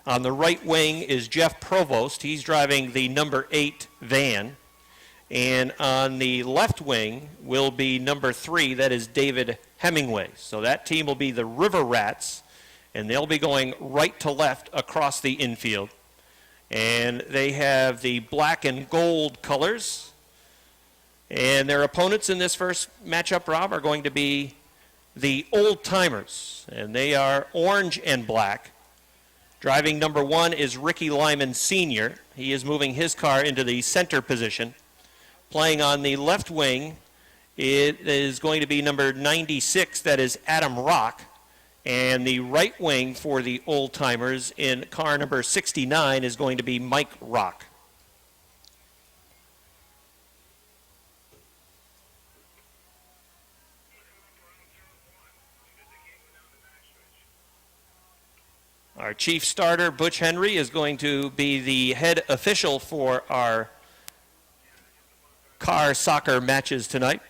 On the right wing is Jeff Provost. He's driving the number 8 van. And on the left wing will be number 3, that is David Hemingway. So that team will be the River Rats, and they'll be going right to left across the infield. And they have the black and gold colors. And their opponents in this first matchup, Rob, are going to be the Old Timers, and they are orange and black. Driving number 1 is Ricky Lyman Sr. He is moving his car into the center position. Playing on the left wing, it is going to be number 96, that is Adam Rock. And the right wing for the Old Timers in car number 69 is going to be Mike Rock. Our chief starter, Butch Henry, is going to be the head official for our car soccer matches tonight.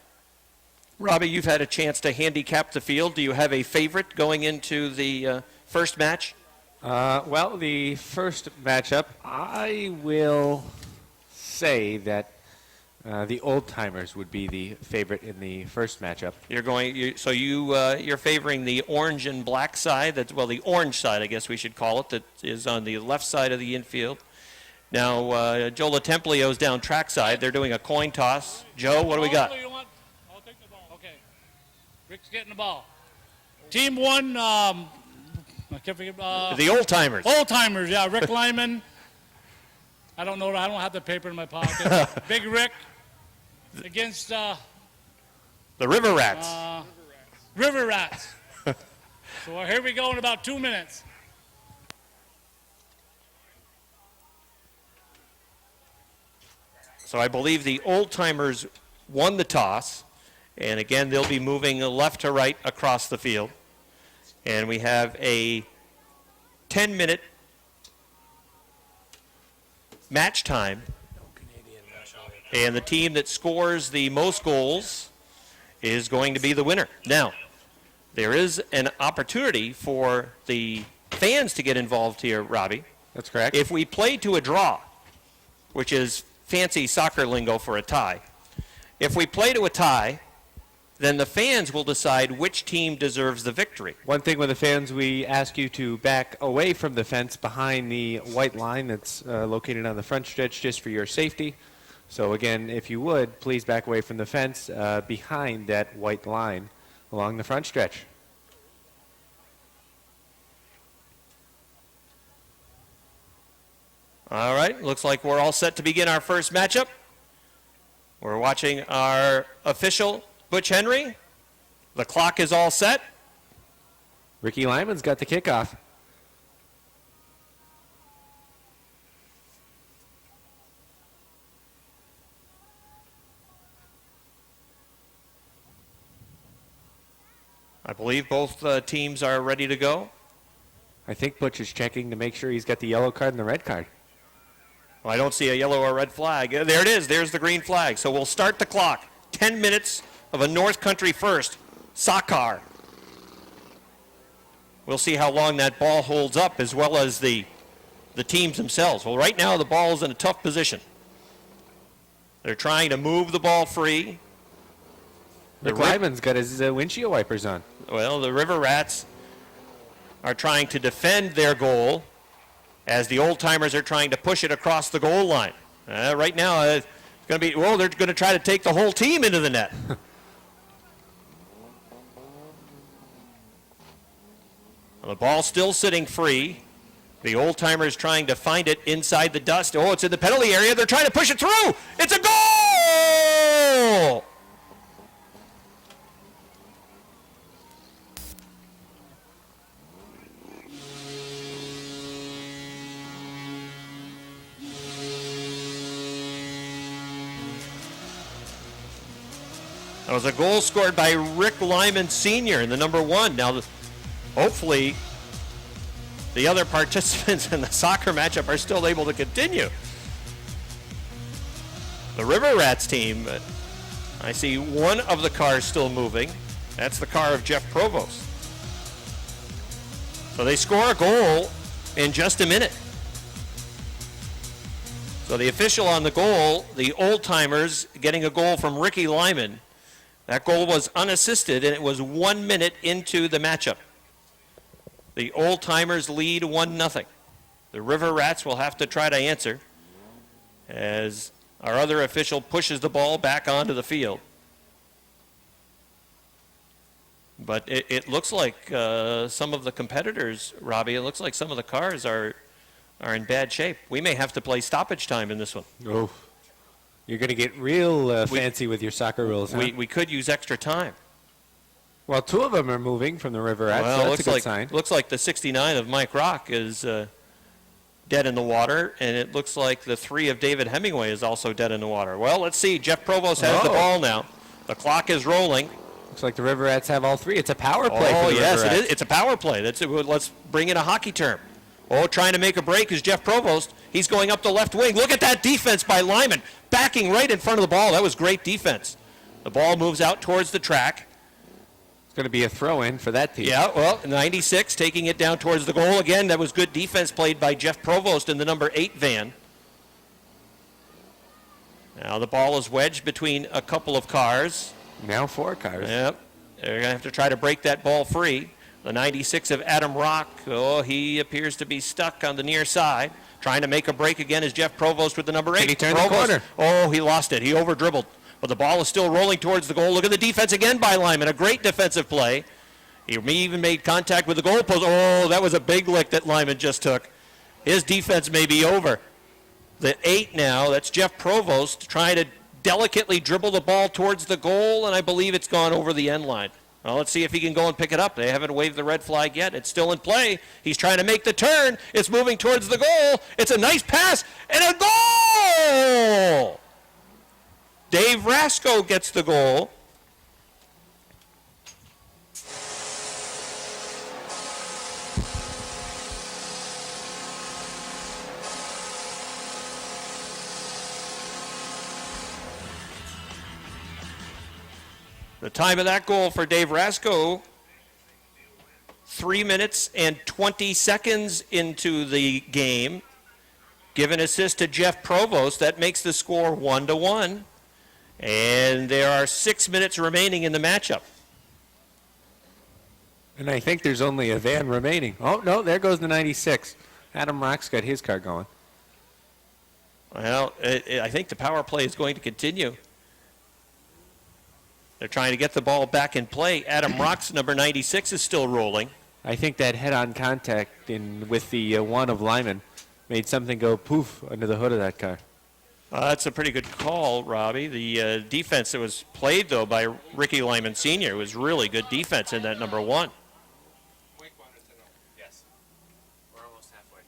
Robbie, you've had a chance to handicap the field. Do you have a favorite going into the first match? Well, the first matchup, I will say that the Old Timers would be the favorite in the first matchup. You're favoring the orange and black side. The orange side, I guess we should call it. That is on the left side of the infield. Now, Joe LaTemplio's down trackside. They're doing a coin toss. Joe, what do we got? I'll take the ball. Okay. Rick's getting the ball. Team 1, I can't forget. The Old Timers. Old Timers, yeah. Rick Lyman. I don't know. I don't have the paper in my pocket. Big Rick against the River Rats. River Rats. So here we go in about 2 minutes. So I believe the Old Timers won the toss. And again, they'll be moving left to right across the field. And we have a 10-minute match time. And the team that scores the most goals is going to be the winner. Now, there is an opportunity for the fans to get involved here, Robbie. That's correct. If we play to a draw, which is fancy soccer lingo for a tie, if we play to a tie, then the fans will decide which team deserves the victory. One thing with the fans, we ask you to back away from the fence behind the white line that's located on the front stretch just for your safety. So again, if you would, please back away from the fence behind that white line along the front stretch. All right, looks like we're all set to begin our first matchup. We're watching our official, Butch Henry. The clock is all set. Ricky Lyman's got the kickoff. I believe both teams are ready to go. I think Butch is checking to make sure he's got the yellow card and the red card. Well, I don't see a yellow or red flag. There it is. There's the green flag. So we'll start the clock. 10 minutes of a North Country first. Soccer. We'll see how long that ball holds up as well as the teams themselves. Well, right now the ball is in a tough position. They're trying to move the ball free. Rick Lyman's got his windshield wipers on. Well, the River Rats are trying to defend their goal as the Old Timers are trying to push it across the goal line. Right now, it's going to be, well, they're going to try to take the whole team into the net. Well, the ball's still sitting free. The Old Timers trying to find it inside the dust. Oh, it's in the penalty area. They're trying to push it through. It's a goal! That was a goal scored by Rick Lyman Sr. in the number 1. Now, hopefully, the other participants in the soccer matchup are still able to continue. The River Rats team, I see one of the cars still moving. That's the car of Jeff Provost. So they score a goal in just a minute. So the official on the goal, the Old Timers getting a goal from Ricky Lyman. That goal was unassisted, and it was 1 minute into the matchup. The Old Timers lead 1-0. The River Rats will have to try to answer as our other official pushes the ball back onto the field. But it looks like some of the competitors, Robbie, it looks like some of the cars are in bad shape. We may have to play stoppage time in this one. Oh, you're going to get real fancy with your soccer rules, huh? We could use extra time. Well, 2 of them are moving from the River Rats, Well, so that's a good sign. Looks like the 69 of Mike Rock is dead in the water, and it looks like the 3 of David Hemingway is also dead in the water. Well, let's see. Jeff Provost has the ball now. The clock is rolling. Looks like the River Rats have all 3. It's a power play for the yes, River Rats. it is. It's a power play. Let's bring in a hockey term. Trying to make a break is Jeff Provost. He's going up the left wing. Look at that defense by Lyman, backing right in front of the ball. That was great defense. The ball moves out towards the track. It's going to be a throw-in for that team. Yeah, well, 96 taking it down towards the goal again. That was good defense played by Jeff Provost in the number 8 van. Now the ball is wedged between a couple of cars. Now 4 cars. Yep. They're going to have to try to break that ball free. The 96 of Adam Rock, he appears to be stuck on the near side. Trying to make a break again is Jeff Provost with the number 8. Can he turn the corner? He lost it. He over-dribbled. But the ball is still rolling towards the goal. Look at the defense again by Lyman. A great defensive play. He even made contact with the goalpost. That was a big lick that Lyman just took. His defense may be over. The 8 now, that's Jeff Provost trying to delicately dribble the ball towards the goal, and I believe it's gone over the end line. Well, let's see if he can go and pick it up. They haven't waved the red flag yet. It's still in play. He's trying to make the turn. It's moving towards the goal. It's a nice pass and a goal! Dave Rasco gets the goal. The time of that goal for Dave Rasco, 3 minutes and 20 seconds into the game. Give an assist to Jeff Provost. That makes the score 1-1. And there are 6 minutes remaining in the matchup. And I think there's only a van remaining. Oh, no, there goes the 96. Adam Rock's got his car going. Well, I think the power play is going to continue. They're trying to get the ball back in play. Adam Rock's number 96 is still rolling. I think that head-on contact with the 1 of Lyman made something go poof under the hood of that car. That's a pretty good call, Robbie. The defense that was played, though, by Ricky Lyman Sr. was really good defense in that number 1. Mike wanted to know. Yes. We're almost halfway.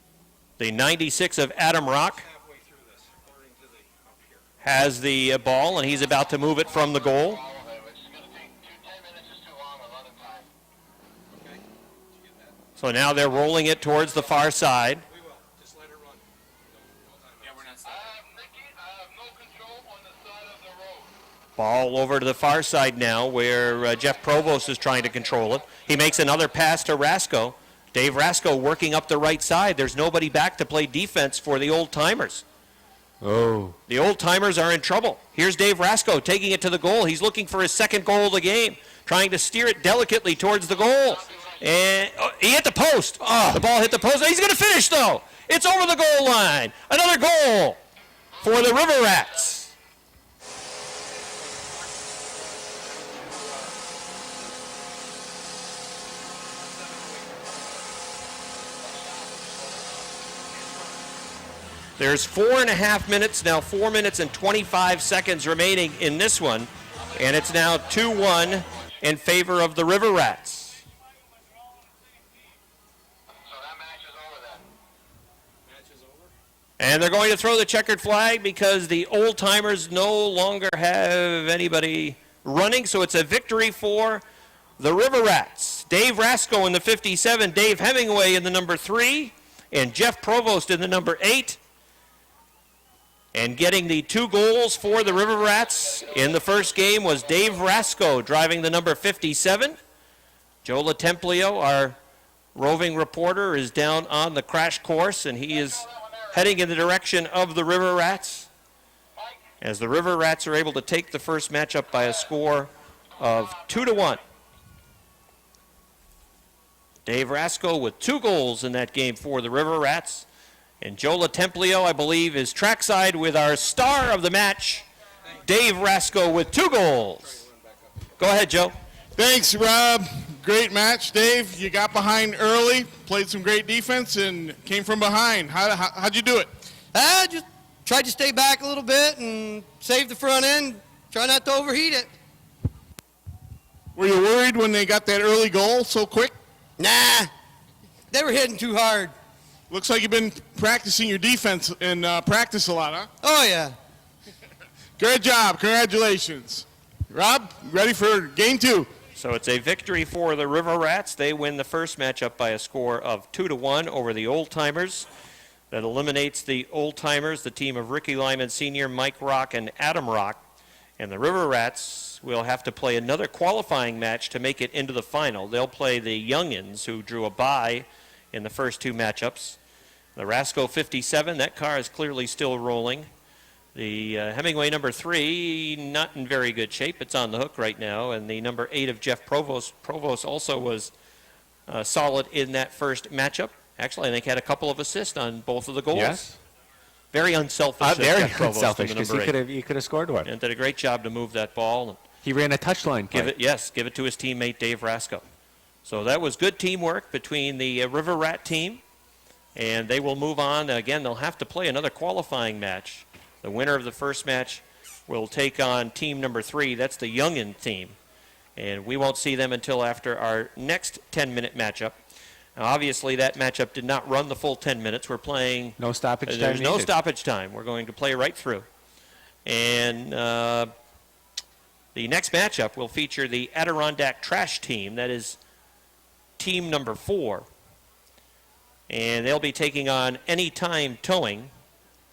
The 96 of Adam Rock Halfway through this, according to the up here. has the ball, and he's about to move it from the goal. So now they're rolling it towards the far side. We will. Just let it run. No time. Yeah, we're not stopping. I have no control on the side of the road. Ball over to the far side now where Jeff Provost is trying to control it. He makes another pass to Rasco. Dave Rasco working up the right side. There's nobody back to play defense for the Old Timers. Oh. The Old Timers are in trouble. Here's Dave Rasco taking it to the goal. He's looking for his second goal of the game, trying to steer it delicately towards the goal. And he hit the post. The ball hit the post. He's going to finish, though. It's over the goal line. Another goal for the River Rats. There's 4.5 minutes, now 4 minutes and 25 seconds remaining in this one. And it's now 2-1 in favor of the River Rats. And they're going to throw the checkered flag because the Old Timers no longer have anybody running. So it's a victory for the River Rats. Dave Rasco in the 57, Dave Hemingway in the number 3, and Jeff Provost in the number 8. And getting the 2 goals for the River Rats in the first game was Dave Rasco driving the number 57. Joe LaTemplio, our roving reporter is down on the crash course, and he is heading in the direction of the River Rats, as the River Rats are able to take the first matchup by a score of 2-1. Dave Rasco with 2 goals in that game for the River Rats. And Joe LaTemplio, I believe, is trackside with our star of the match, Dave Rasco, with 2 goals. Go ahead, Joe. Thanks, Rob. Great match, Dave. You got behind early, played some great defense, and came from behind. How'd you do it? I just tried to stay back a little bit and save the front end, try not to overheat it. Were you worried when they got that early goal so quick? Nah, they were hitting too hard. Looks like you've been practicing your defense in practice a lot, huh? Oh, yeah. Good job. Congratulations. Rob, ready for game 2? So it's a victory for the River Rats. They win the first matchup by a score of 2-1 over the Old Timers. That eliminates the Old Timers, the team of Ricky Lyman Sr., Mike Rock, and Adam Rock. And the River Rats will have to play another qualifying match to make it into the final. They'll play the Youngins, who drew a bye in the first 2 matchups. The Rasco 57, that car is clearly still rolling. The Hemingway number 3, not in very good shape. It's on the hook right now. And the number 8 of Jeff Provost. Provost also was solid in that first matchup. Actually, I think had a couple of assists on both of the goals. Yes. Very unselfish. Very Jeff Provost, unselfish, the because number he could have scored one. and did a great job to move that ball. And He ran a touchline play. give it to his teammate Dave Rasco. So that was good teamwork between the River Rat team, and they will move on. Again, they'll have to play another qualifying match. The winner of the first match will take on team number 3. That's the Youngin team, and we won't see them until after our next 10-minute matchup. Now, obviously, that matchup did not run the full 10 minutes. We're playing. No stoppage time. There's no needed. stoppage time. We're going to play right through. And the next matchup will feature the Adirondack Trash team. That is team number 4. And they'll be taking on Anytime Towing,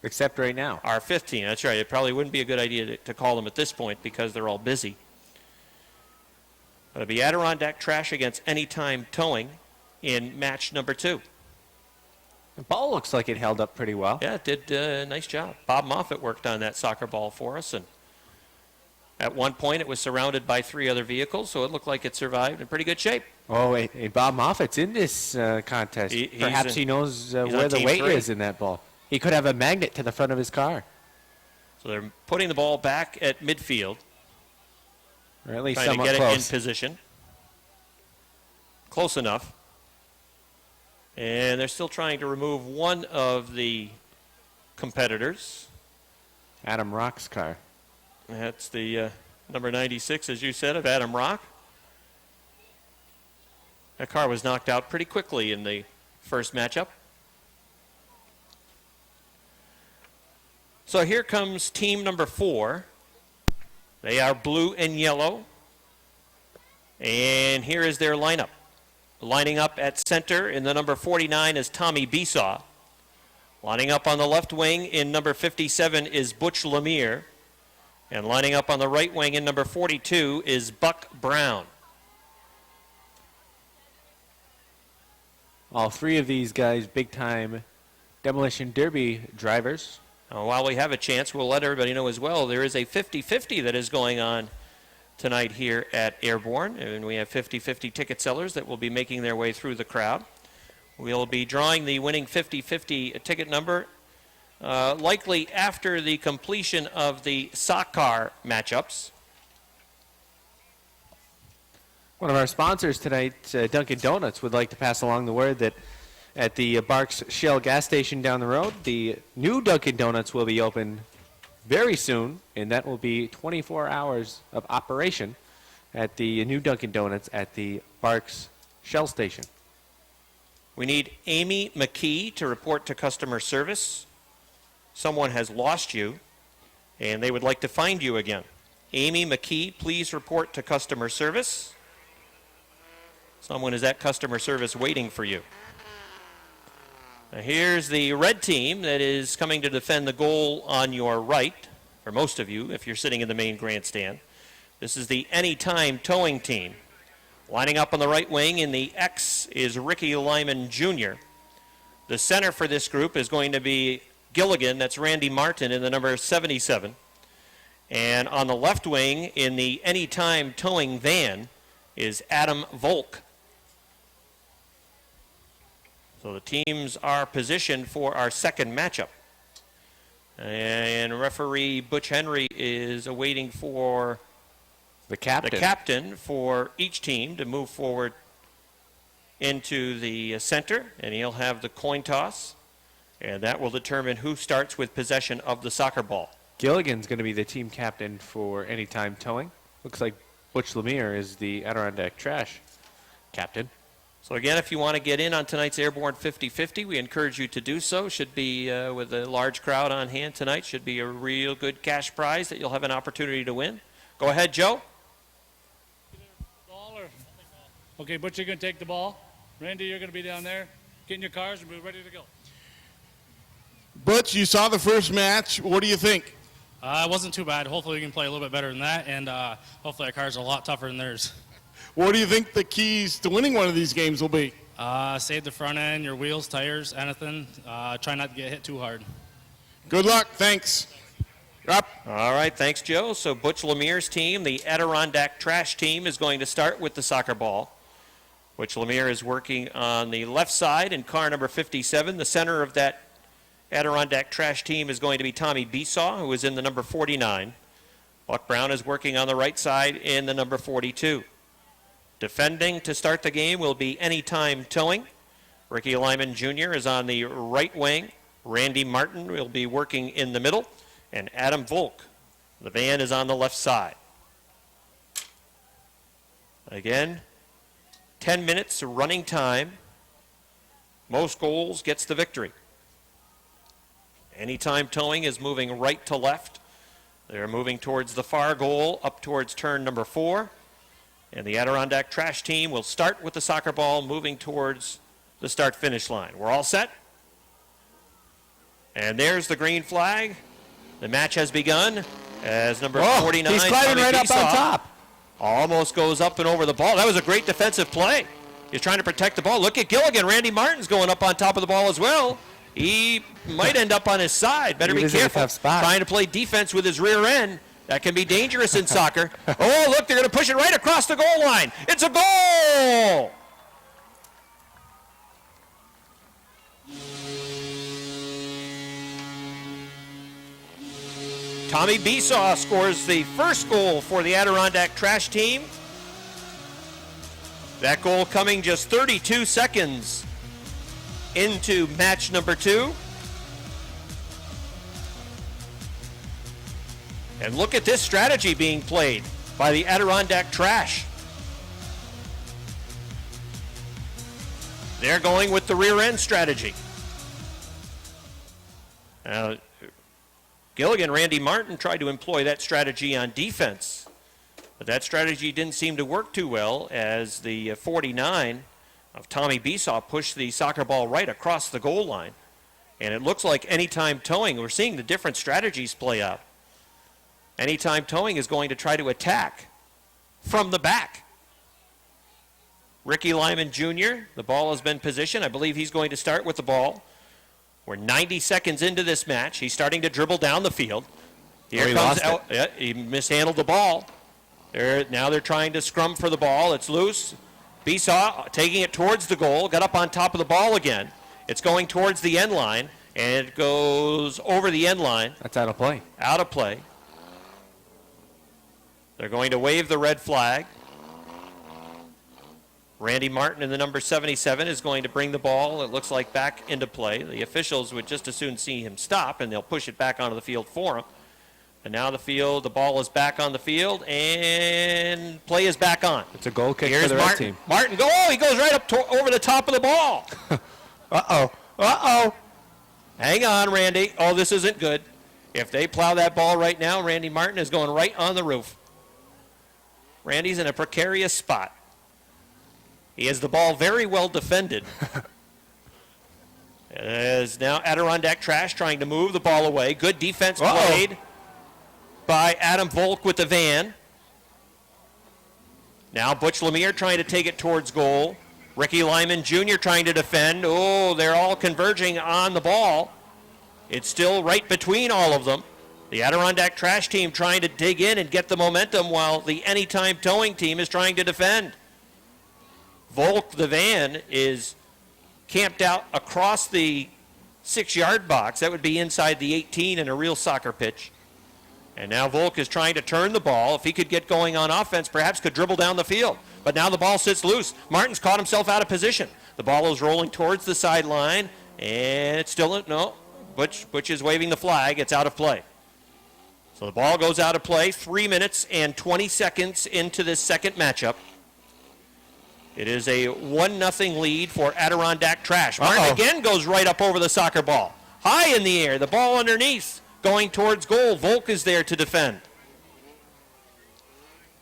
Except right now. our 5th team. That's right. It probably wouldn't be a good idea to call them at this point because they're all busy. It'll be Adirondack Trash against Anytime Towing in match number 2. The ball looks like it held up pretty well. Yeah, it did a nice job. Bob Moffett worked on that soccer ball for us, and at one point it was surrounded by 3 other vehicles, so it looked like it survived in pretty good shape. Oh, hey, Bob Moffat's in this contest. Perhaps he knows where the team weight 3. is in that ball. He could have a magnet to the front of his car. So they're putting the ball back at midfield, Or at least trying to somewhat get close. it in position. Close enough. And they're still trying to remove one of the competitors. Adam Rock's car. That's the number 96, as you said, of Adam Rock. That car was knocked out pretty quickly in the first matchup. So here comes team number 4. They are blue and yellow. And here is their lineup. Lining up at center in the number 49 is Tommy Besaw. Lining up on the left wing in number 57 is Butch Lemire. And lining up on the right wing in number 42 is Buck Brown. All 3 of these guys, big-time Demolition Derby drivers. While we have a chance, we'll let everybody know as well, there is a 50-50 that is going on tonight here at Airborne, and we have 50-50 ticket sellers that will be making their way through the crowd. We'll be drawing the winning 50-50 ticket number likely after the completion of the sock car matchups. One of our sponsors tonight, Dunkin' Donuts, would like to pass along the word that at the Barks Shell gas station down the road, the new Dunkin' Donuts will be open very soon, and that will be 24 hours of operation at the new Dunkin' Donuts at the Barks Shell station. We need Amy McKee to report to customer service. Someone has lost you, and they would like to find you again. Amy McKee, please report to customer service. Someone is at customer service waiting for you. Now here's the red team that is coming to defend the goal on your right, for most of you, if you're sitting in the main grandstand. This is the Anytime Towing team. Lining up on the right wing in the X is Ricky Lyman Jr. The center for this group is going to be Gilligan. That's Randy Martin in the number 77. And on the left wing in the Anytime Towing van is Adam Volk. So the teams are positioned for our second matchup. And referee Butch Henry is awaiting for The captain. the captain for each team to move forward into the center, and he'll have the coin toss, and that will determine who starts with possession of the soccer ball. Gilligan's going to be the team captain for Anytime Towing. Looks like Butch Lemire is the Adirondack Trash captain. So again, if you want to get in on tonight's Airborne 50-50, we encourage you to do so. Should be, with a large crowd on hand tonight, should be a real good cash prize that you'll have an opportunity to win. Go ahead, Joe. Ball or? Okay, Butch, you're going to take the ball. Randy, you're going to be down there. Get in your cars and be ready to go. Butch, you saw the first match. What do you think? It wasn't too bad. Hopefully we can play a little bit better than that, and hopefully our cars are a lot tougher than theirs. What do you think the keys to winning one of these games will be? Save the front end, your wheels, tires, anything. Try not to get hit too hard. Good luck. Thanks. Up. All right, thanks, Joe. So Butch Lemire's team, the Adirondack Trash team, is going to start with the soccer ball. Butch Lemire is working on the left side in car number 57. The center of that Adirondack Trash team is going to be Tommy Besaw, who is in the number 49. Buck Brown is working on the right side in the number 42. Defending to start the game will be Anytime Towing. Ricky Lyman Jr. is on the right wing. Randy Martin will be working in the middle. And Adam Volk, the van, is on the left side. Again, 10 minutes of running time. Most goals gets the victory. Anytime Towing is moving right to left. They're moving towards the far goal, up towards turn number 4. And the Adirondack Trash team will start with the soccer ball, moving towards the start-finish line. We're all set? And there's the green flag. The match has begun as number 49. He's climbing Tommy right up on Besaw, top. almost goes up and over the ball. That was a great defensive play. He's trying to protect the ball. Look at Gilligan. Randy Martin's going up on top of the ball as well. He might end up on his side. Better He be was in a careful. tough spot. Trying to play defense with his rear end. That can be dangerous in soccer. Oh, look, they're going to push it right across the goal line. It's a goal! Tommy Besaw scores the first goal for the Adirondack Trash team. That goal coming just 32 seconds into match number 2. And look at this strategy being played by the Adirondack Trash. They're going with the rear end strategy. Now, Gilligan, Randy Martin tried to employ that strategy on defense, but that strategy didn't seem to work too well as the 49 of Tommy Besaw pushed the soccer ball right across the goal line. And it looks like Anytime Towing, we're seeing the different strategies play out. Anytime Towing is going to try to attack from the back. Ricky Lyman Jr., the ball has been positioned. I believe he's going to start with the ball. We're 90 seconds into this match. He's starting to dribble down the field. Here he comes lost out. Yeah, he mishandled the ball. Now they're trying to scrum for the ball. It's loose. Besaw taking it towards the goal. Got up on top of the ball again. It's going towards the end line, and it goes over the end line. That's out of play. Out of play. They're going to wave the red flag. Randy Martin in the number 77 is going to bring the ball, it looks like, back into play. The officials would just as soon see him stop, and they'll push it back onto the field for him. And now the ball is back on the field, and play is back on. It's a goal kick Here's for the Martin. red team. Martin, he goes right up over the top of the ball. Uh-oh. Hang on, Randy. Oh, this isn't good. If they plow that ball right now, Randy Martin is going right on the roof. Randy's in a precarious spot. He has the ball very well defended. As now Adirondack Trash trying to move the ball away. Good defense played by Adam Volk with the van. Now Butch Lemire trying to take it towards goal. Ricky Lyman Jr. trying to defend. Oh, they're all converging on the ball. It's still right between all of them. The Adirondack Trash team trying to dig in and get the momentum while the Anytime Towing team is trying to defend. Volk, the van, is camped out across the 6-yard box. That would be inside the 18 in a real soccer pitch. And now Volk is trying to turn the ball. If he could get going on offense, perhaps could dribble down the field. But now the ball sits loose. Martin's caught himself out of position. The ball is rolling towards the sideline, and it's still, no, Butch is waving the flag. It's out of play. So the ball goes out of play 3 minutes and 20 seconds into this second matchup. It is a 1-0 lead for Adirondack Trash. Martin again goes right up over the soccer ball. High in the air, the ball underneath, going towards goal. Volk is there to defend.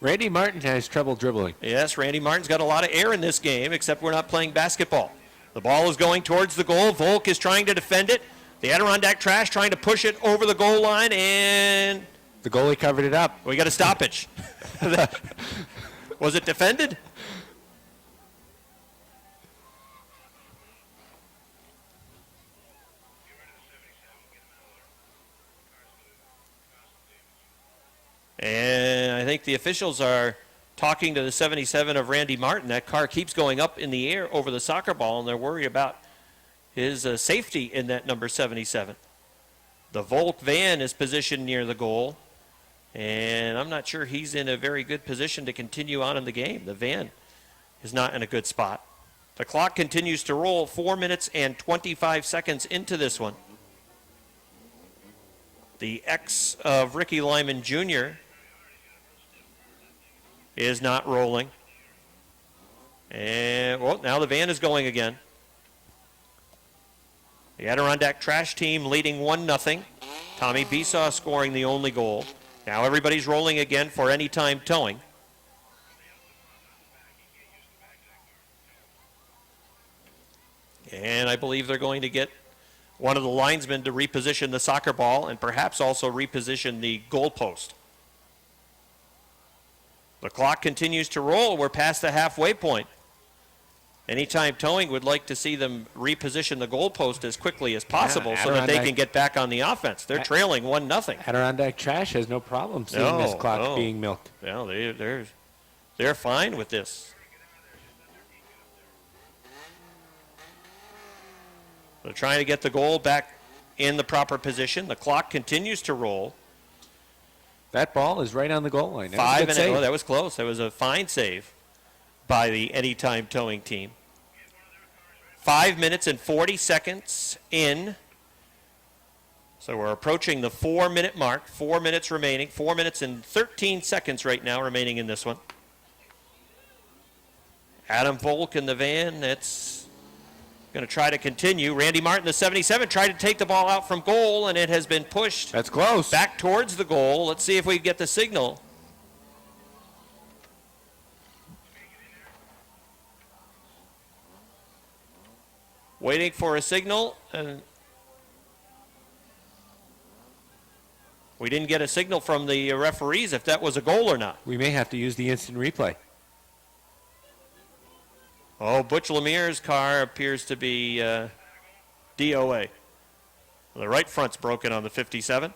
Randy Martin has trouble dribbling. Yes, Randy Martin's got a lot of air in this game, except we're not playing basketball. The ball is going towards the goal. Volk is trying to defend it. The Adirondack Trash trying to push it over the goal line, and The goalie covered it up. we got a stoppage. Was it defended? And I think the officials are talking to the 77 of Randy Martin. That car keeps going up in the air over the soccer ball, and they're worried about his safety in that number 77. The Volk van is positioned near the goal, and I'm not sure he's in a very good position to continue on in the game. The van is not in a good spot. The clock continues to roll 4 minutes and 25 seconds into this one. The ex of Ricky Lyman Jr. is not rolling. And, well, now the van is going again. The Adirondack Trash team leading 1-0. Tommy Besaw scoring the only goal. Now everybody's rolling again for Anytime Towing. And I believe they're going to get one of the linesmen to reposition the soccer ball and perhaps also reposition the goalpost. The clock continues to roll. We're past the halfway point. Anytime Towing would like to see them reposition the goalpost as quickly as possible so that they can get back on the offense. They're trailing 1-0. Adirondack Trash has no problem seeing this clock being milked. Well, they're fine with this. They're trying to get the goal back in the proper position. The clock continues to roll. That ball is right on the goal line. That was close. That was a fine save by the Anytime Towing team. 5 minutes and 40 seconds in. So we're approaching the 4-minute mark. 4 minutes remaining. 4 minutes and 13 seconds right now remaining in this one. Adam Volk in the van. That's going to try to continue. Randy Martin, the 77, tried to take the ball out from goal, and it has been pushed That's close. back towards the goal. Let's see if we get the signal. Waiting for a signal, and we didn't get a signal from the referees if that was a goal or not. We may have to use the instant replay. Oh, Butch Lemire's car appears to be DOA. The right front's broken on the 57.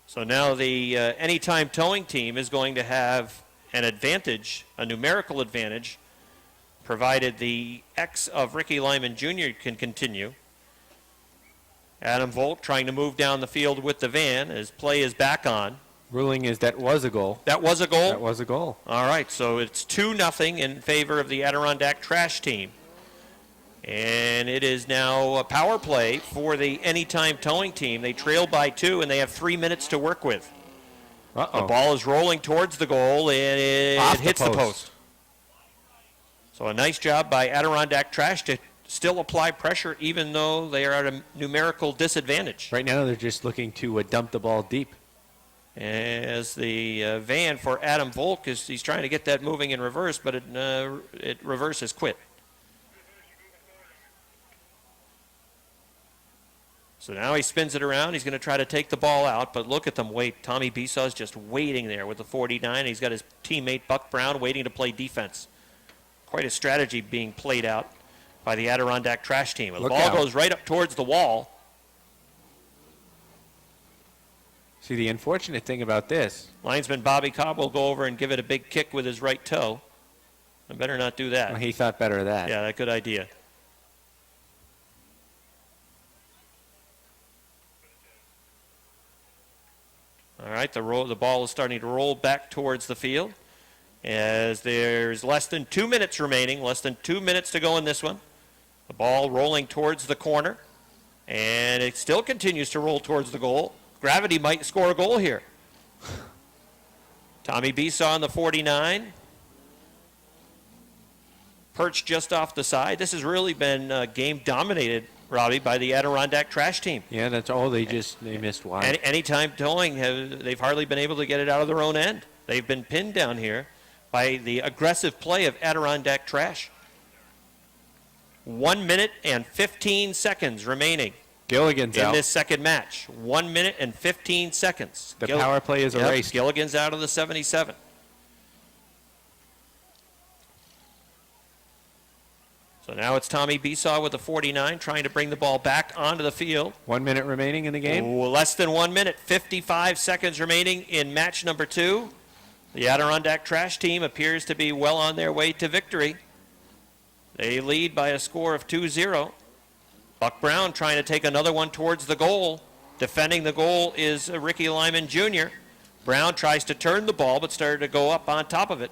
So now the Anytime Towing team is going to have an advantage, a numerical advantage, provided the ex of Ricky Lyman Jr. can continue. Adam Volk trying to move down the field with the van as play is back on. Ruling is that was a goal. That was a goal? That was a goal. All right, so it's 2-0 in favor of the Adirondack Trash team. And it is now a power play for the Anytime Towing team. They trail by 2, and they have 3 minutes to work with. The ball is rolling towards the goal, and it hits the post. So a nice job by Adirondack Trash to still apply pressure, even though they are at a numerical disadvantage. Right now, they're just looking to dump the ball deep. As the van for Adam Volk he's trying to get that moving in reverse, but it reverse has quit. So now he spins it around. He's going to try to take the ball out, but look at them wait. Tommy Besaw's just waiting there with the 49. He's got his teammate Buck Brown waiting to play defense. Quite a strategy being played out by the Adirondack Trash team. The ball goes right up towards the wall. See, the unfortunate thing about this. Linesman Bobby Cobb will go over and give it a big kick with his right toe. I better not do that. Well, he thought better of that. Yeah, that's a good idea. All right, the ball is starting to roll back towards the field as there's less than 2 minutes remaining, less than 2 minutes to go in this one. The ball rolling towards the corner, and it still continues to roll towards the goal. Gravity might score a goal here. Tommy Besaw on the 49. Perched just off the side. This has really been game dominated, Robbie, by the Adirondack Trash team. Yeah, that's all. They missed wide. Anytime towing, they've hardly been able to get it out of their own end. They've been pinned down here by the aggressive play of Adirondack Trash. 1 minute and 15 seconds remaining. Gilligan's in out. this second match. 1 minute and 15 seconds. The power play is erased. Gilligan's out of the 77. So now it's Tommy Besaw with the 49 trying to bring the ball back onto the field. 1 minute remaining in the game. Less than 1 minute, 55 seconds remaining in match number 2. The Adirondack Trash team appears to be well on their way to victory. They lead by a score of 2-0. Buck Brown trying to take another one towards the goal. Defending the goal is Ricky Lyman Jr. Brown tries to turn the ball but started to go up on top of it.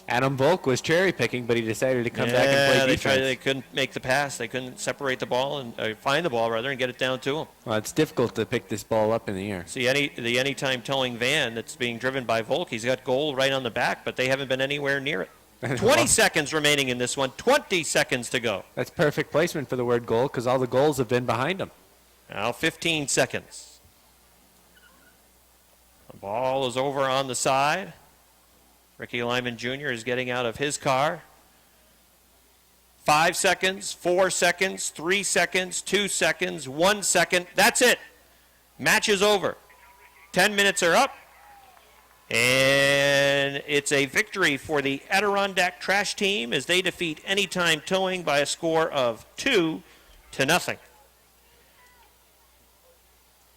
Adam Volk was cherry picking, but he decided to come back and play defense. They couldn't make the pass. They couldn't separate the ball and find the ball rather and get it down to him. Well, it's difficult to pick this ball up in the air. See, the anytime towing van that's being driven by Volk, he's got goal right on the back, but they haven't been anywhere near it. 20 seconds remaining in this one. 20 seconds to go. That's perfect placement for the word goal because all the goals have been behind him. Now 15 seconds. The ball is over on the side. Ricky Lyman Jr. is getting out of his car. 5 seconds, 4 seconds, 3 seconds, 2 seconds, 1 second. That's it. Match is over. 10 minutes are up. And it's a victory for the Adirondack Trash team as they defeat Anytime Towing by a score of 2-0.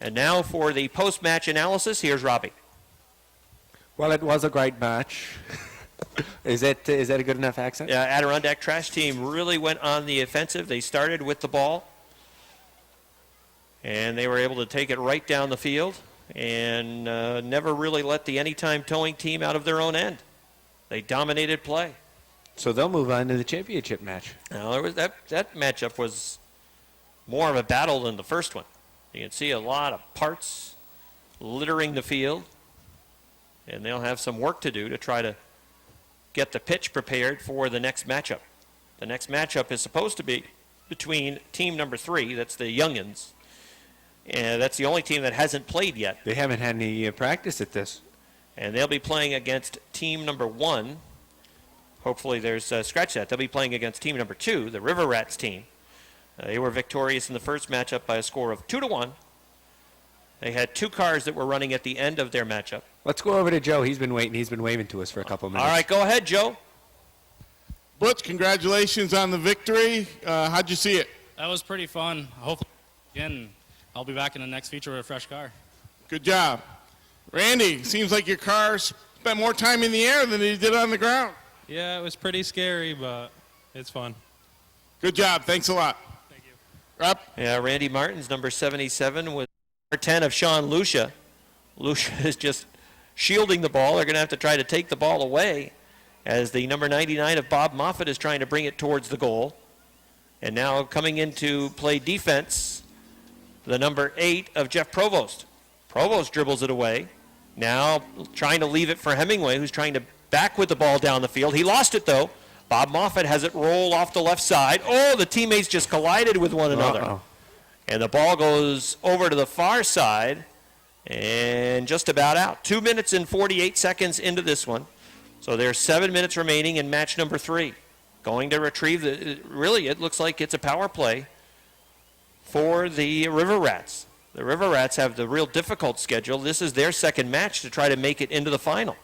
And now for the post-match analysis, here's Robbie. Well, it was a great match. Is that a good enough accent? Yeah, Adirondack Trash team really went on the offensive. They started with the ball, and they were able to take it right down the field and never really let the Anytime Towing team out of their own end. They dominated play. So they'll move on to the championship match. Now, there was that matchup was more of a battle than the first one. You can see a lot of parts littering the field, and they'll have some work to do to try to get the pitch prepared for the next matchup. The next matchup is supposed to be between team number 3, that's the Youngins, and that's the only team that hasn't played yet. They haven't had any practice at this. And they'll be playing against team number 1. Hopefully there's scratch that. They'll be playing against team number 2, the River Rats team. They were victorious in the first matchup by a score of 2-1. They had 2 cars that were running at the end of their matchup. Let's go over to Joe. He's been waiting. He's been waving to us for a couple of minutes. All right, go ahead, Joe. Butch, congratulations on the victory. How'd you see it? That was pretty fun. Hopefully, again, I'll be back in the next feature with a fresh car. Good job. Randy, seems like your car spent more time in the air than it did on the ground. Yeah, it was pretty scary, but it's fun. Good job. Thanks a lot. Thank you. Rob? Yeah, Randy Martin's number 77 with number 10 of Sean Lucia. Lucia is just shielding the ball. They're going to have to try to take the ball away as the number 99 of Bob Moffitt is trying to bring it towards the goal. And now coming in to play defense, the number 8 of Jeff Provost. Provost dribbles it away. Now trying to leave it for Hemingway, who's trying to back with the ball down the field. He lost it, though. Bob Moffitt has it roll off the left side. Oh, the teammates just collided with one another. Uh-oh. And the ball goes over to the far side and just about out. 2 minutes and 48 seconds into this one. So there's 7 minutes remaining in match number 3. Going to retrieve really, it looks like it's a power play for the River Rats. The River Rats have the real difficult schedule. This is their second match to try to make it into the final.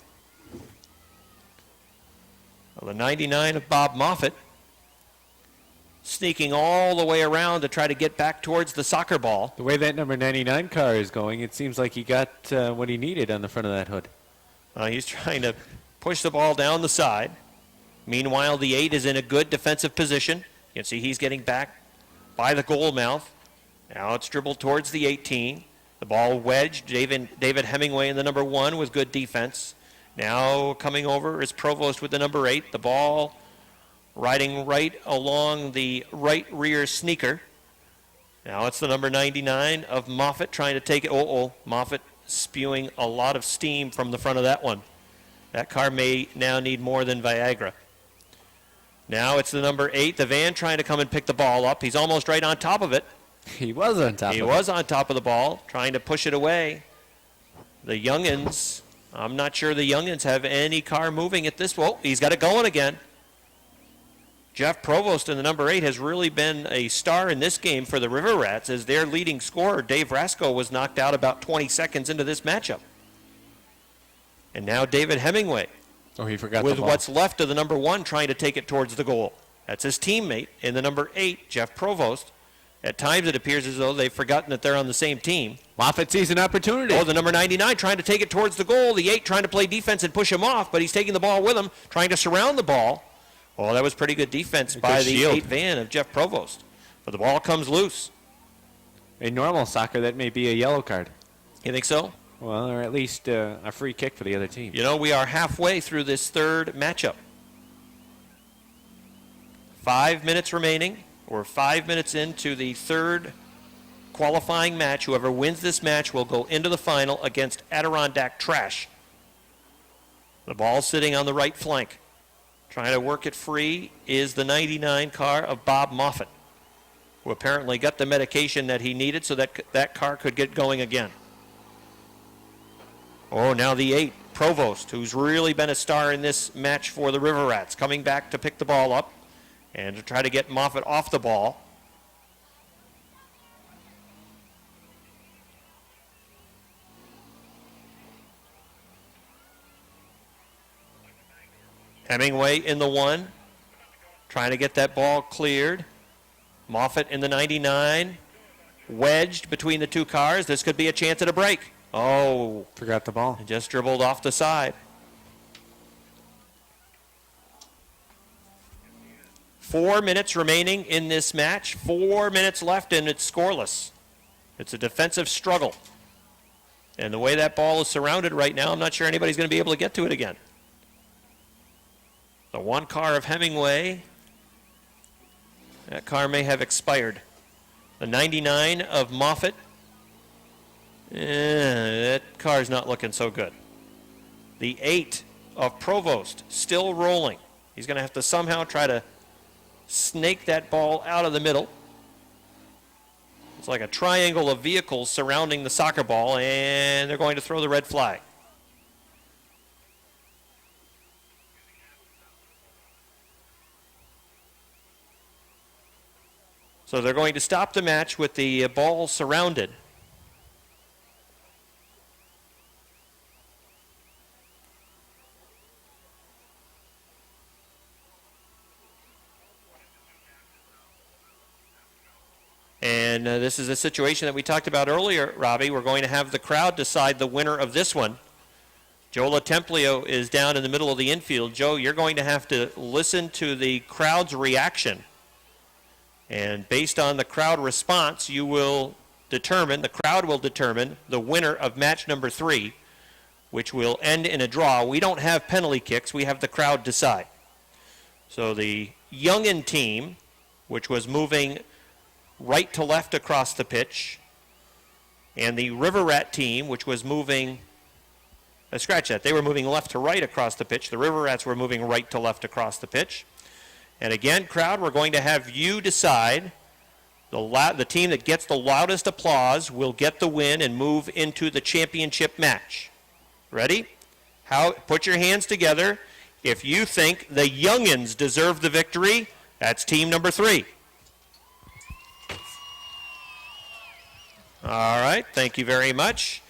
Well, the 99 of Bob Moffitt sneaking all the way around to try to get back towards the soccer ball. The way that number 99 car is going, it seems like he got what he needed on the front of that hood. He's trying to push the ball down the side. Meanwhile, the 8 is in a good defensive position. You can see he's getting back by the goal mouth. Now it's dribbled towards the 18. The ball wedged. David Hemingway in the number 1 with good defense. Now coming over is Provost with the number 8. The ball riding right along the right rear sneaker. Now it's the number 99 of Moffitt trying to take it. Moffitt spewing a lot of steam from the front of that one. That car may now need more than Viagra. Now it's the number 8, the van, trying to come and pick the ball up. He's almost right on top of it. He was on top of it. He was on top of the ball, trying to push it away. The youngins, I'm not sure the youngins have any car moving at this. Whoa, he's got it going again. Jeff Provost in the number 8 has really been a star in this game for the River Rats, as their leading scorer, Dave Rasco, was knocked out about 20 seconds into this matchup. And now David Hemingway, he forgot with the ball. what's left of the number 1, trying to take it towards the goal. That's his teammate in the number 8, Jeff Provost. At times it appears as though they've forgotten that they're on the same team. Moffitt sees an opportunity. The number 99 trying to take it towards the goal. The 8 trying to play defense and push him off, but he's taking the ball with him, trying to surround the ball. Well, that was pretty good defense by the 8 van of Jeff Provost. But the ball comes loose. In normal soccer, that may be a yellow card. You think so? Well, or at least a free kick for the other team. You know, we are halfway through this third matchup. 5 minutes remaining. We're 5 minutes into the third qualifying match. Whoever wins this match will go into the final against Adirondack Trash. The ball sitting on the right flank. Trying to work it free is the 99 car of Bob Moffitt, who apparently got the medication that he needed so that car could get going again. Now the 8, Provost, who's really been a star in this match for the River Rats, coming back to pick the ball up and to try to get Moffitt off the ball. Hemingway in the 1, trying to get that ball cleared. Moffitt in the 99, wedged between the two cars. This could be a chance at a break. Forgot the ball. Just dribbled off the side. 4 minutes remaining in this match. 4 minutes left and it's scoreless. It's a defensive struggle. And the way that ball is surrounded right now, I'm not sure anybody's going to be able to get to it again. The 1 car of Hemingway, that car may have expired. The 99 of Moffitt, that car's not looking so good. The 8 of Provost, still rolling. He's going to have to somehow try to snake that ball out of the middle. It's like a triangle of vehicles surrounding the soccer ball, and they're going to throw the red flag. So they're going to stop the match with the ball surrounded. And this is a situation that we talked about earlier, Robbie. We're going to have the crowd decide the winner of this one. Joe LaTemplio is down in the middle of the infield. Joe, you're going to have to listen to the crowd's reaction. And based on the crowd response, the crowd will determine the winner of match number 3, which will end in a draw. We don't have penalty kicks. We have the crowd decide. So the Youngin team, which was moving right to left across the pitch, and the River Rat team, which was moving, they were moving left to right across the pitch. The River Rats were moving right to left across the pitch. And again, crowd, we're going to have you decide. The team that gets the loudest applause will get the win and move into the championship match. Ready? Put your hands together. If you think the Youngins deserve the victory, that's team number 3. All right, thank you very much.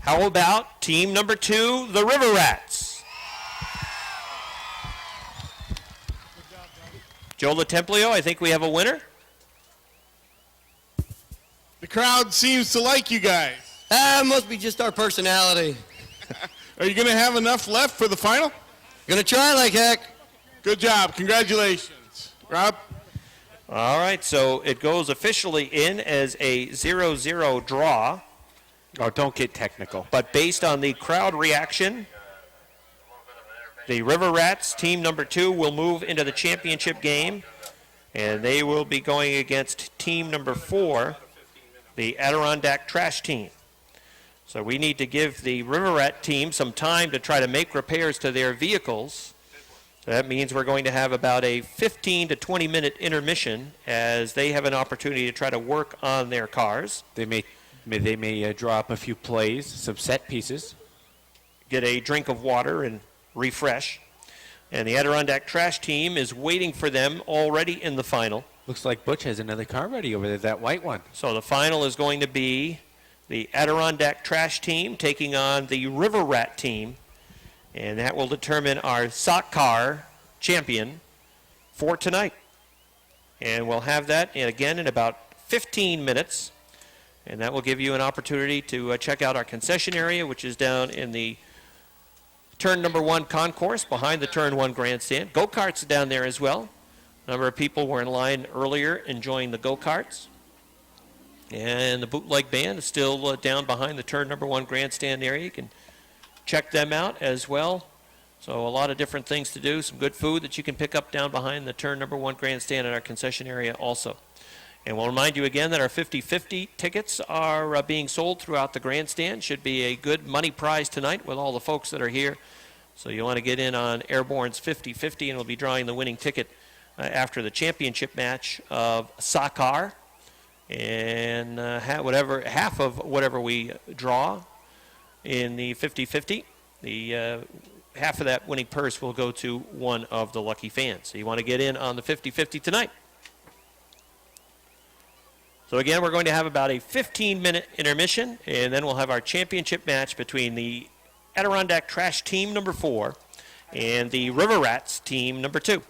How about team number 2, the River Rats? Joe LaTemplio, I think we have a winner. The crowd seems to like you guys. Must be just our personality. Are you going to have enough left for the final? Gonna try like heck. Good job. Congratulations. Rob? All right, so it goes officially in as a 0-0 draw. Oh, don't get technical. But based on the crowd reaction, the River Rats, team number 2, will move into the championship game, and they will be going against team number 4, the Adirondack Trash team. So we need to give the River Rat team some time to try to make repairs to their vehicles. So that means we're going to have about a 15 to 20 minute intermission as they have an opportunity to try to work on their cars. They may draw up a few plays, some set pieces. Get a drink of water and refresh. And the Adirondack Trash team is waiting for them already in the final. Looks like Butch has another car ready over there, that white one. So the final is going to be the Adirondack Trash team taking on the River Rat team. And that will determine our sock car champion for tonight. And we'll have that again in about 15 minutes. And that will give you an opportunity to check out our concession area, which is down in the turn number 1 concourse behind the turn 1 grandstand. Go-karts down there as well. A number of people were in line earlier enjoying the go-karts. And the bootleg band is still down behind the turn number 1 grandstand area. You can check them out as well. So a lot of different things to do. Some good food that you can pick up down behind the turn number 1 grandstand at our concession area also. And we'll remind you again that our 50-50 tickets are being sold throughout the grandstand. Should be a good money prize tonight with all the folks that are here. So you want to get in on Airborne's 50-50, and we'll be drawing the winning ticket after the championship match of Sakar. And half of whatever we draw in the 50-50, the half of that winning purse will go to one of the lucky fans. So you want to get in on the 50-50 tonight. So again, we're going to have about a 15-minute intermission, and then we'll have our championship match between the Adirondack Trash team number 4 and the River Rats team number 2.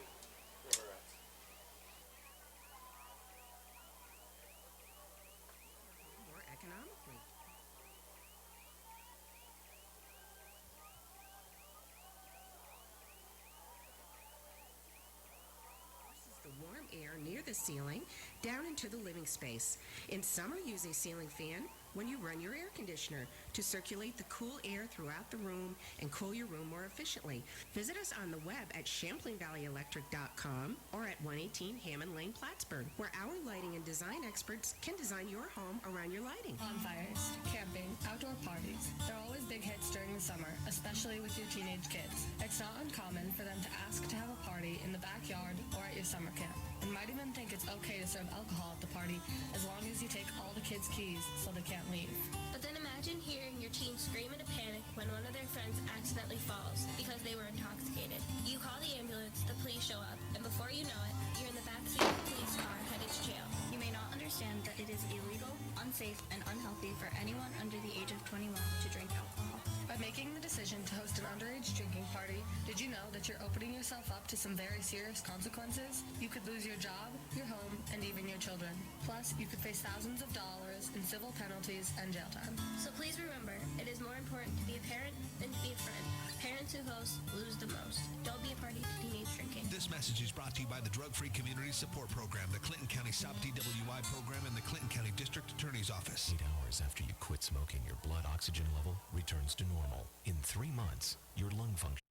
Ceiling down into the living space. In summer, use a ceiling fan when you run your air conditioner to circulate the cool air throughout the room and cool your room more efficiently. Visit us on the web at ChamplainValleyElectric.com or at 118 Hammond Lane, Plattsburgh, where our lighting and design experts can design your home around your lighting. Bonfires, camping, outdoor parties. They're always big hits during the summer, especially with your teenage kids. It's not uncommon for them to ask to have a party in the backyard or at your summer camp, and might even think it's okay to serve alcohol at the party as long as you take all the kids' keys so they can't leave. But then imagine hearing your teen scream in a panic when one of their friends accidentally falls because they were intoxicated. You call the ambulance, the police show up, and before you know it, you're in the backseat of a police car headed to jail. You may not understand that it is illegal, unsafe, and unhealthy for anyone under the age of 21 to drink alcohol. By making the decision to host an underage drinking party, did you know that you're opening yourself up to some very serious consequences? You could lose your job, your home, and even your children. Plus, you could face thousands of dollars in civil penalties and jail time. So please remember, it is more important to be a parent than to be a friend. Parents who host lose the most. Don't be a party to teenage drinking. This message is brought to you by the Drug-Free Community Support Program, the Clinton County SOP DWI program, and the Clinton County District Attorney's Office. 8 hours after you quit smoking, your blood oxygen level returns to normal. In 3 months, your lung function.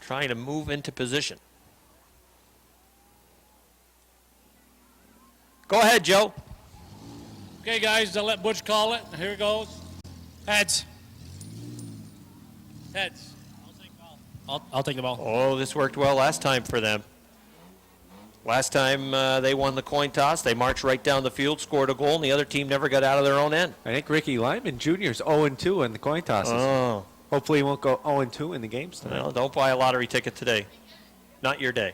Trying to move into position. Go ahead, Joe. Okay, guys, I'll let Butch call it. Here it goes. Heads. Heads. I'll take the ball. Oh, this worked well last time for them. Last time they won the coin toss, they marched right down the field, scored a goal, and the other team never got out of their own end. I think Ricky Lyman Jr. is 0-2 in the coin tosses. Oh. Hopefully he won't go 0-2 in the games tonight. Well, don't buy a lottery ticket today. Not your day.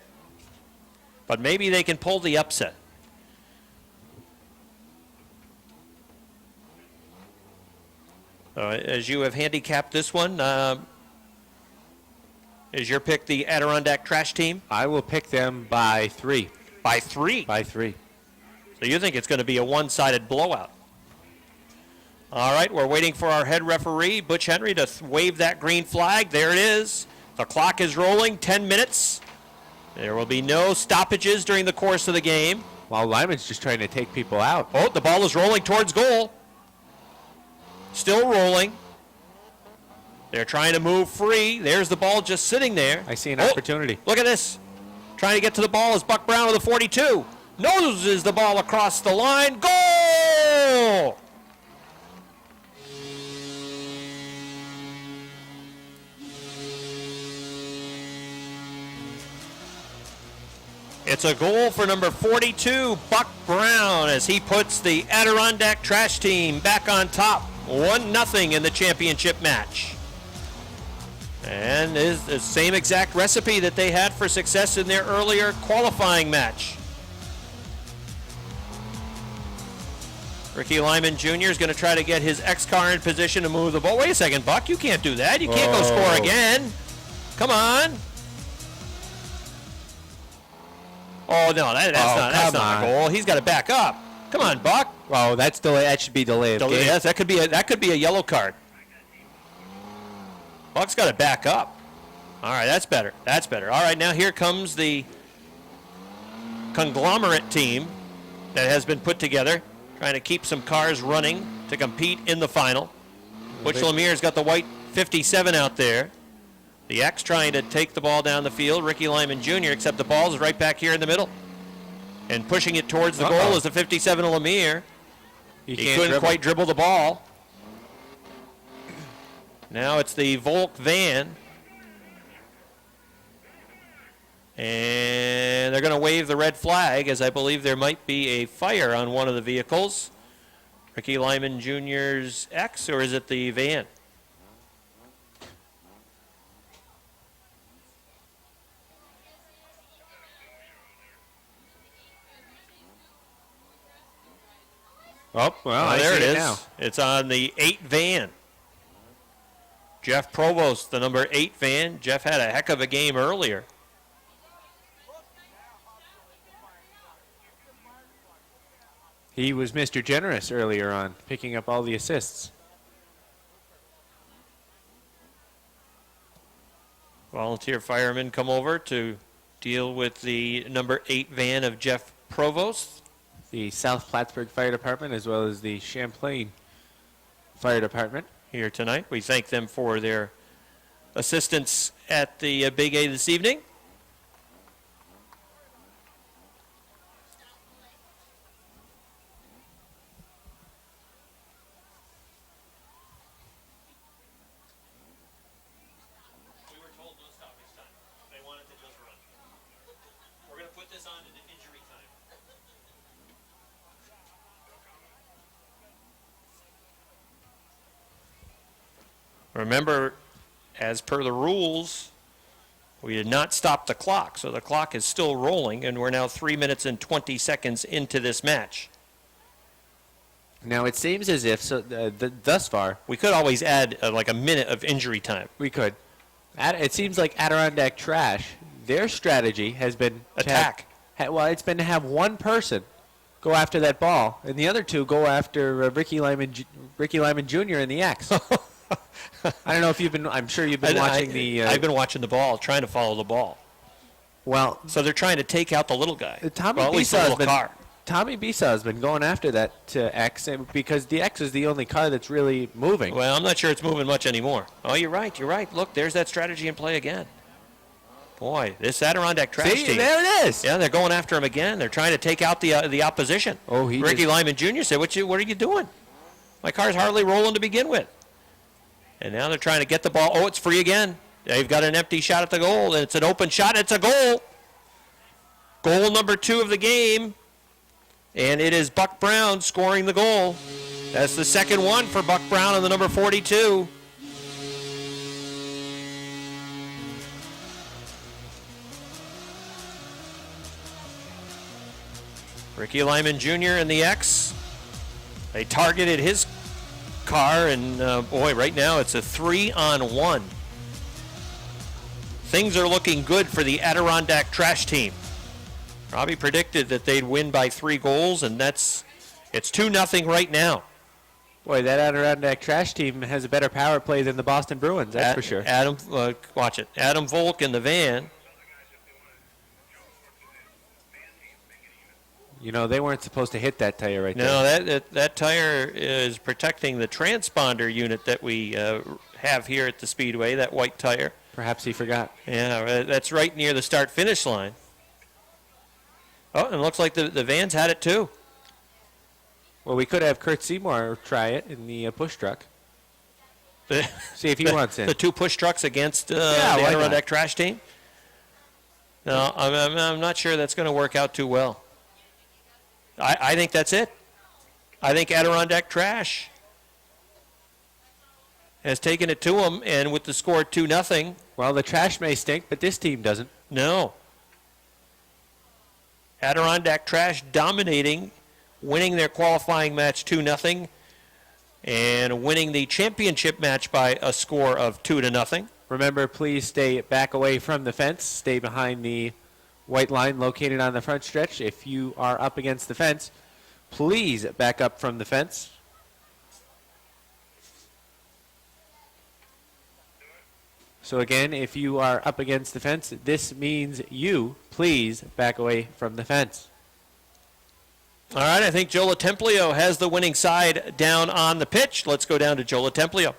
But maybe they can pull the upset. As you have handicapped this one, is your pick the Adirondack Trash Team? I will pick them by 3. By 3? By 3. So you think it's going to be a one-sided blowout? All right, we're waiting for our head referee, Butch Henry, to wave that green flag. There it is. The clock is rolling, 10 minutes. There will be no stoppages during the course of the game. While Lyman's just trying to take people out. Oh, the ball is rolling towards goal. Still rolling. They're trying to move free. There's the ball just sitting there. I see an opportunity. Look at this. Trying to get to the ball is Buck Brown with a 42. Noses the ball across the line. Goal! It's a goal for number 42, Buck Brown, as he puts the Adirondack Trash Team back on top, 1-0 in the championship match. And is the same exact recipe that they had for success in their earlier qualifying match. Ricky Lyman Jr. is going to try to get his X-car in position to move the ball. Wait a second, Buck, you can't do that. You can't go score again. Come on. Oh, no, that's not a goal. He's got to back up. Come on, Buck. Oh, that should be delayed. Yes, that could be a yellow card. Buck's got to back up. All right, that's better. That's better. All right, now here comes the conglomerate team that has been put together, trying to keep some cars running to compete in the final. Butch Lemire's got the white 57 out there. The X trying to take the ball down the field. Ricky Lyman Jr., except the ball is right back here in the middle. And pushing it towards the goal is the 57 Lemire. He couldn't quite dribble the ball. Now it's the Volk van. And they're going to wave the red flag, as I believe there might be a fire on one of the vehicles. Ricky Lyman Jr.'s X, or is it the van? Oh, well, there it is. Now. It's on the 8 van. Jeff Provost, the number 8 van. Jeff had a heck of a game earlier. He was Mr. Generous earlier on, picking up all the assists. Volunteer firemen come over to deal with the number 8 van of Jeff Provost. The South Plattsburgh Fire Department, as well as the Champlain Fire Department. Here tonight. We thank them for their assistance at the Big A this evening. We were told no stoppage time. They wanted to just run. We're going to put this on into injury time. Remember, as per the rules, we did not stop the clock, so the clock is still rolling, and we're now 3 minutes and 20 seconds into this match. Now, it seems as if, thus far... We could always add like a minute of injury time. We could. It seems like Adirondack Trash, their strategy has been... Attack. It's been to have one person go after that ball, and the other two go after Ricky Lyman Jr. and the X. I don't know if you've been. I'm sure you've been watching the. I've been watching the ball, trying to follow the ball. Well, so they're trying to take out the little guy. Tommy Bisa has been going after that X because the X is the only car that's really moving. Well, I'm not sure it's moving much anymore. Oh, you're right. You're right. Look, there's that strategy in play again. Boy, this Adirondack Trash team. There it is. Yeah, they're going after him again. They're trying to take out the opposition. Oh, Ricky Lyman Jr. said, "What are you doing? My car's hardly rolling to begin with." And now they're trying to get the ball. Oh, it's free again. They've got an empty shot at the goal, and it's an open shot. It's a goal. Goal number 2 of the game. And it is Buck Brown scoring the goal. That's the second one for Buck Brown on the number 42. Ricky Lyman Jr. and the X. They targeted his car, and boy, right now it's a 3-on-1. Things are looking good for the Adirondack Trash team. Robbie predicted that they'd win by 3 goals, and it's 2-0 right now. Boy, that Adirondack Trash team has a better power play than the Boston Bruins, that's for sure. Watch it. Adam Volk in the van. You know, they weren't supposed to hit that tire right there. No, that tire is protecting the transponder unit that we have here at the Speedway, that white tire. Perhaps he forgot. Yeah, that's right near the start-finish line. Oh, and it looks like the van's had it too. Well, we could have Kurt Seymour try it in the push truck. See if he wants in. The 2 push trucks against the Adirondack Trash team? No, I'm not sure that's going to work out too well. I think that's it. I think Adirondack Trash has taken it to them, and with the score 2-0. Well, the Trash may stink, but this team doesn't. No. Adirondack Trash dominating, winning their qualifying match 2-0, and winning the championship match by a score of 2-0. Remember, please stay back away from the fence. Stay behind the white line located on the front stretch. If you are up against the fence, please back up from the fence. So again, if you are up against the fence, this means you, please back away from the fence. All right, I think Joe Latemplio has the winning side down on the pitch. Let's go down to Joe Latemplio.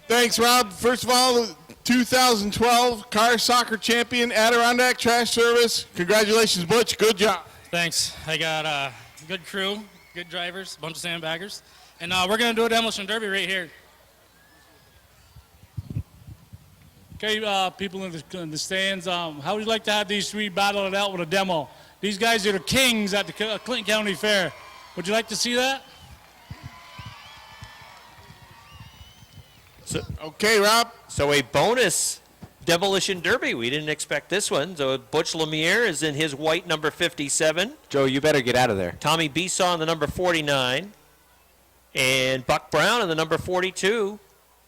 Thanks, Rob. First of all, 2012 car soccer champion, Adirondack Trash Service. Congratulations, Butch. Good job. Thanks. I got a good crew, good drivers, a bunch of sandbaggers. And we're going to do a demolition derby right here. Okay, people in the stands, how would you like to have these 3 battle it out with a demo? These guys are the kings at the Clinton County Fair. Would you like to see that? Okay, Rob. So a bonus demolition derby. We didn't expect this one. So Butch Lemire is in his white number 57. Joe, you better get out of there. Tommy Besaw in the number 49. And Buck Brown in the number 42.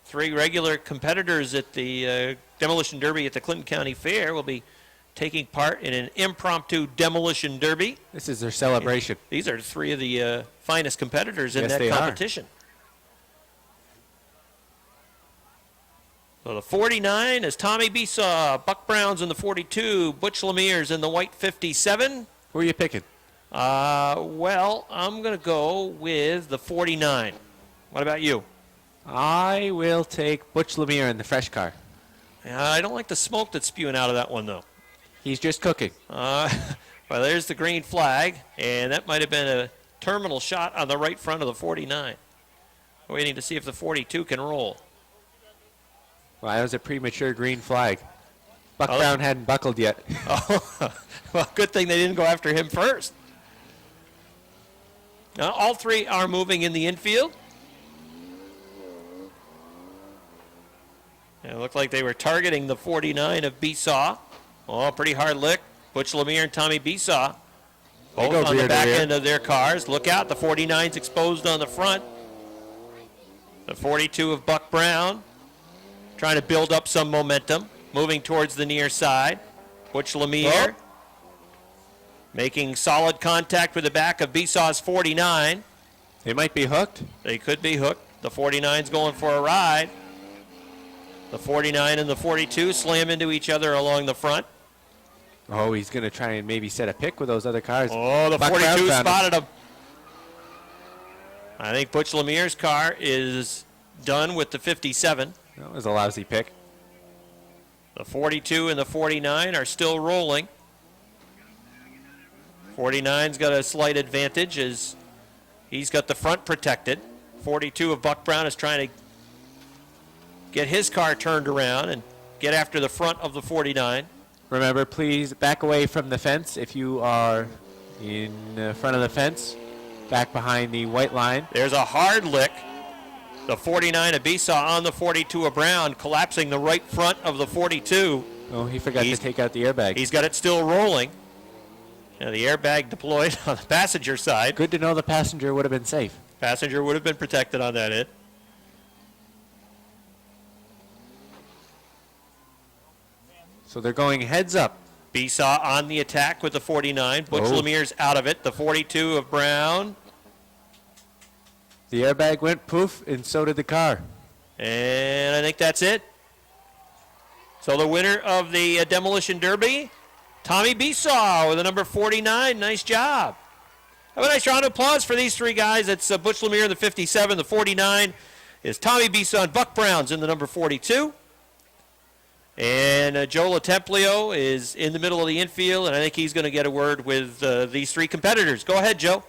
3 regular competitors at the demolition derby at the Clinton County Fair will be taking part in an impromptu demolition derby. This is their celebration. And these are 3 of the finest competitors in Yes, that they competition. So the 49 is Tommy Besaw, Buck Brown's in the 42, Butch Lemire's in the white 57. Who are you picking? Well, I'm going to go with the 49. What about you? I will take Butch Lemire in the fresh car. I don't like the smoke that's spewing out of that one, though. He's just cooking. Well, there's the green flag, and that might have been a terminal shot on the right front of the 49. Waiting to see if the 42 can roll. Well, that was a premature green flag. Buck Brown hadn't buckled yet. Oh, well, good thing they didn't go after him first. Now, all 3 are moving in the infield. And it looked like they were targeting the 49 of Besaw. Oh, pretty hard lick. Butch Lemire and Tommy Besaw. Both on the back end of their cars. Look out, the 49's exposed on the front. The 42 of Buck Brown trying to build up some momentum, moving towards the near side. Butch Lemire making solid contact with the back of Besaw's 49. They might be hooked. They could be hooked. The 49's going for a ride. The 49 and the 42 slam into each other along the front. Oh, he's going to try and maybe set a pick with those other cars. Oh, the Buck 42 Brown spotted him. I think Butch Lemire's car is done with the 57. That was a lousy pick. The 42 and the 49 are still rolling. 49's got a slight advantage as he's got the front protected. 42 of Buck Brown is trying to get his car turned around and get after the front of the 49. Remember, please back away from the fence if you are in front of the fence. Back behind the white line. There's a hard lick. The 49 of Besaw on the 42 of Brown, collapsing the right front of the 42. Oh, he forgot to take out the airbag. He's got it still rolling. Now the airbag deployed on the passenger side. Good to know the passenger would have been safe. Passenger would have been protected on that hit. So they're going heads up. Besaw on the attack with the 49. Butch Oh. Lemire's out of it. The 42 of Brown. The airbag went poof, and so did the car. And I think that's it. So the winner of the Demolition Derby, Tommy Besaw with the number 49. Nice job. Have a nice round of applause for these three guys. It's Butch Lemire in the 57. The 49 is Tommy Besaw, and Buck Brown's in the number 42. And Joe LaTemplio is in the middle of the infield, and I think he's going to get a word with these three competitors. Go ahead, Joe.